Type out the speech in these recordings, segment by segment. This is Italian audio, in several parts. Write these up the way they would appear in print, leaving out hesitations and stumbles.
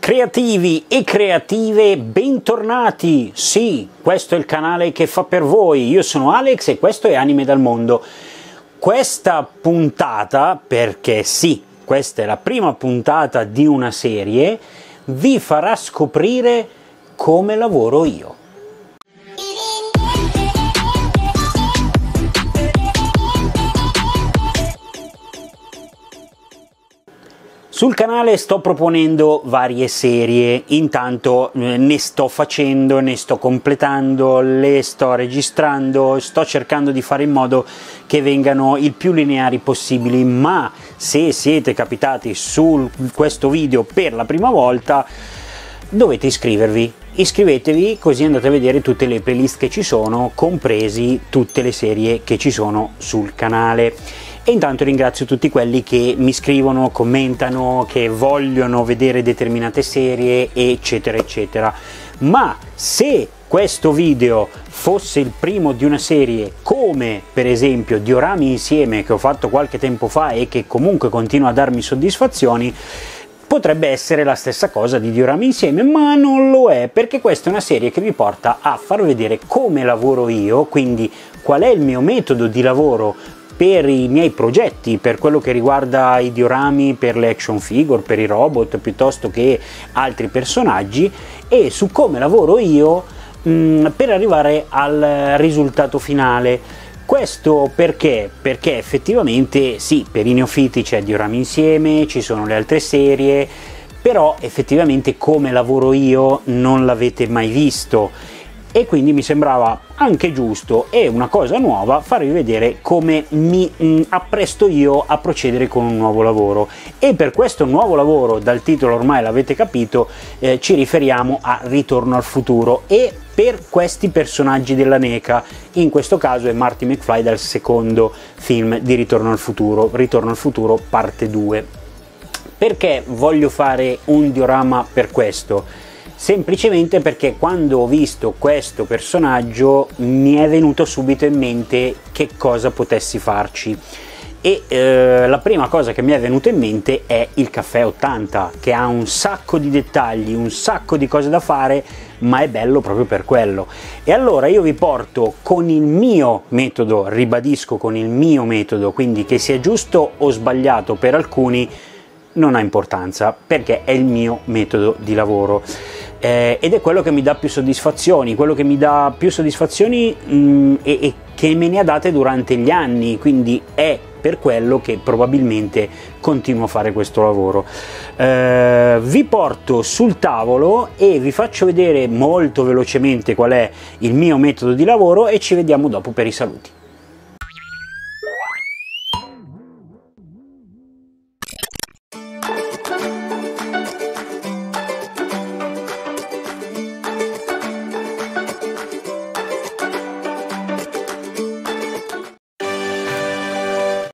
Creativi e creative, bentornati! Sì, questo è il canale che fa per voi, io sono Alex e questo è Anime dal Mondo. Questa puntata, perché sì, questa è la prima puntata di una serie, vi farà scoprire come lavoro io. Sul canale sto proponendo varie serie, intanto ne sto facendo, ne sto completando, le sto registrando, sto cercando di fare in modo che vengano il più lineari possibili, ma se siete capitati su questo video per la prima volta dovete iscrivervi. Iscrivetevi così andate a vedere tutte le playlist che ci sono, compresi tutte le serie che ci sono sul canale. E intanto ringrazio tutti quelli che mi scrivono, commentano, che vogliono vedere determinate serie, eccetera, eccetera. Ma se questo video fosse il primo di una serie, come per esempio Diorami insieme, che ho fatto qualche tempo fa e che comunque continua a darmi soddisfazioni, potrebbe essere la stessa cosa di Diorami insieme, ma non lo è, perché questa è una serie che vi porta a far vedere come lavoro io, quindi qual è il mio metodo di lavoro per i miei progetti, per quello che riguarda i diorami, per le action figure, per i robot, piuttosto che altri personaggi, e su come lavoro io per arrivare al risultato finale. Questo perché? Perché effettivamente sì, per i neofiti c'è Diorami insieme, ci sono le altre serie, però effettivamente come lavoro io non l'avete mai visto. E quindi mi sembrava anche giusto e una cosa nuova farvi vedere come mi appresto io a procedere con un nuovo lavoro. E per questo nuovo lavoro, dal titolo ormai l'avete capito, ci riferiamo a Ritorno al futuro e per questi personaggi della NECA, in questo caso è Marty McFly dal secondo film di Ritorno al futuro parte 2. Perché voglio fare un diorama per questo? Semplicemente perché quando ho visto questo personaggio mi è venuto subito in mente che cosa potessi farci e la prima cosa che mi è venuta in mente è il caffè 80, che ha un sacco di dettagli, un sacco di cose da fare, ma è bello proprio per quello. E allora io vi porto con il mio metodo, ribadisco con il mio metodo, quindi che sia giusto o sbagliato per alcuni non ha importanza, perché è il mio metodo di lavoro. Ed è quello che mi dà più soddisfazioni, e che me ne ha date durante gli anni, quindi è per quello che probabilmente continuo a fare questo lavoro. Vi porto sul tavolo e vi faccio vedere molto velocemente qual è il mio metodo di lavoro e ci vediamo dopo per i saluti.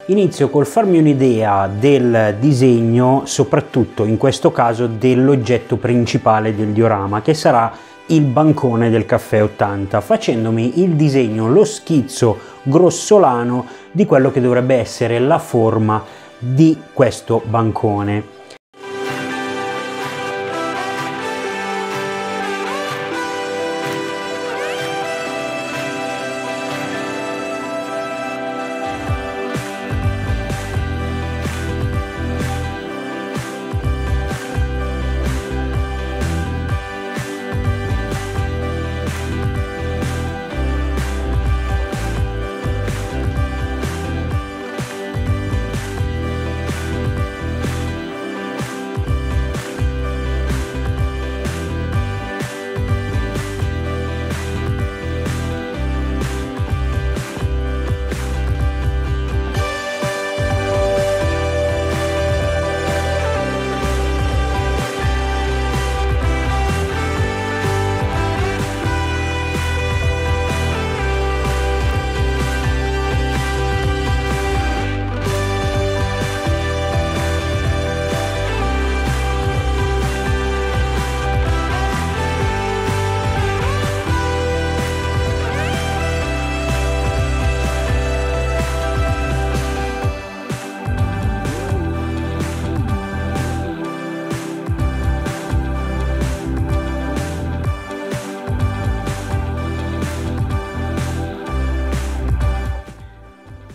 Inizio col farmi un'idea del disegno, soprattutto in questo caso dell'oggetto principale del diorama, che sarà il bancone del caffè 80, facendomi il disegno, lo schizzo grossolano di quello che dovrebbe essere la forma di questo bancone.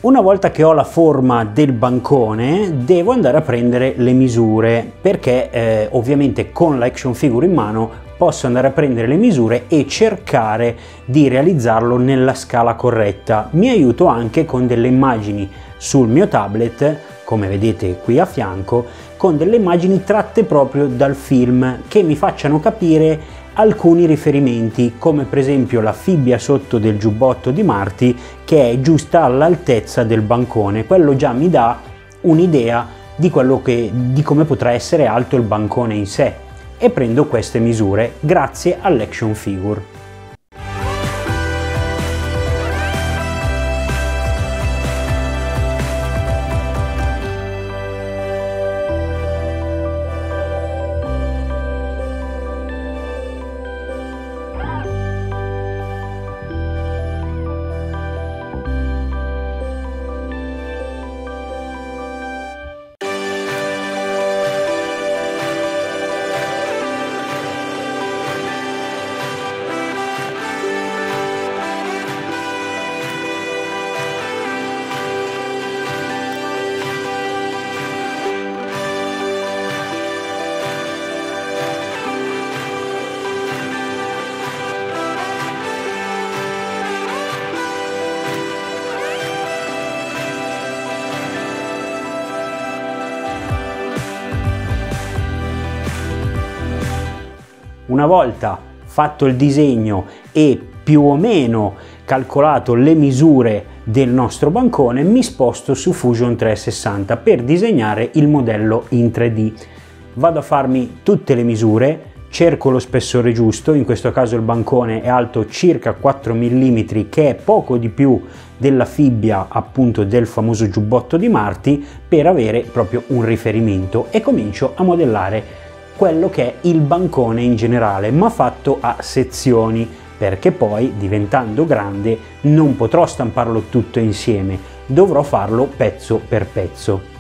Una volta che ho la forma del bancone devo andare a prendere le misure, perché ovviamente con l'action figure in mano posso andare a prendere le misure e cercare di realizzarlo nella scala corretta. Mi aiuto anche con delle immagini sul mio tablet, come vedete qui a fianco, con delle immagini tratte proprio dal film che mi facciano capire alcuni riferimenti, come per esempio la fibbia sotto del giubbotto di Marty che è giusta all'altezza del bancone. Quello già mi dà un'idea di come potrà essere alto il bancone in sé, e prendo queste misure grazie all'action figure. Una volta fatto il disegno e più o meno calcolato le misure del nostro bancone, mi sposto su Fusion 360 per disegnare il modello in 3D. Vado a farmi tutte le misure, cerco lo spessore giusto, in questo caso il bancone è alto circa 4 mm, che è poco di più della fibbia appunto del famoso giubbotto di Marty, per avere proprio un riferimento, e comincio a modellare quello che è il bancone in generale, ma fatto a sezioni, perché poi diventando grande non potrò stamparlo tutto insieme, dovrò farlo pezzo per pezzo.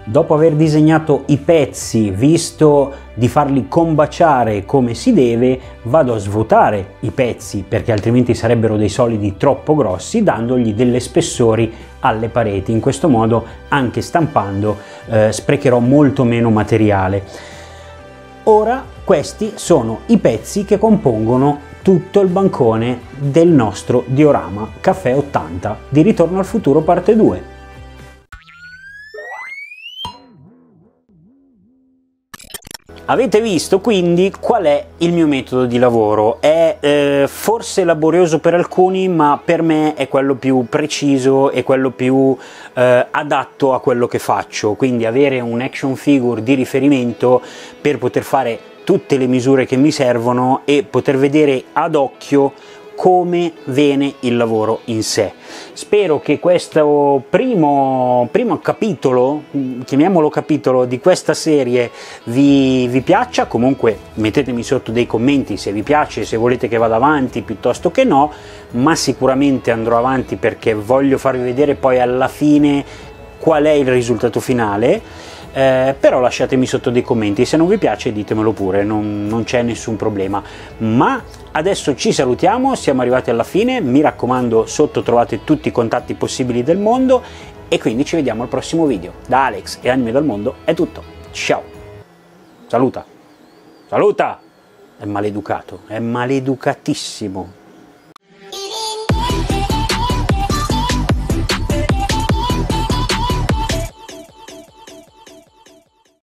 Dopo aver disegnato i pezzi, visto di farli combaciare come si deve, vado a svuotare i pezzi perché altrimenti sarebbero dei solidi troppo grossi, dandogli delle spessori alle pareti. In questo modo, anche stampando, sprecherò molto meno materiale. Ora questi sono i pezzi che compongono tutto il bancone del nostro diorama Caffè 80 di Ritorno al futuro parte 2. Avete visto quindi qual è il mio metodo di lavoro. È forse laborioso per alcuni, ma per me è quello più preciso e quello più adatto a quello che faccio, quindi avere un action figure di riferimento per poter fare tutte le misure che mi servono e poter vedere ad occhio come viene il lavoro in sé. Spero che questo primo capitolo, chiamiamolo capitolo, di questa serie vi piaccia. Comunque mettetemi sotto dei commenti se vi piace, se volete che vada avanti piuttosto che no, ma sicuramente andrò avanti perché voglio farvi vedere poi alla fine qual è il risultato finale. Però lasciatemi sotto dei commenti, se non vi piace ditemelo pure, non c'è nessun problema. Ma adesso ci salutiamo, siamo arrivati alla fine, mi raccomando sotto trovate tutti i contatti possibili del mondo e quindi ci vediamo al prossimo video. Da Alex e Anime dal Mondo è tutto, ciao! Saluta! Saluta! È maleducato, è maleducatissimo!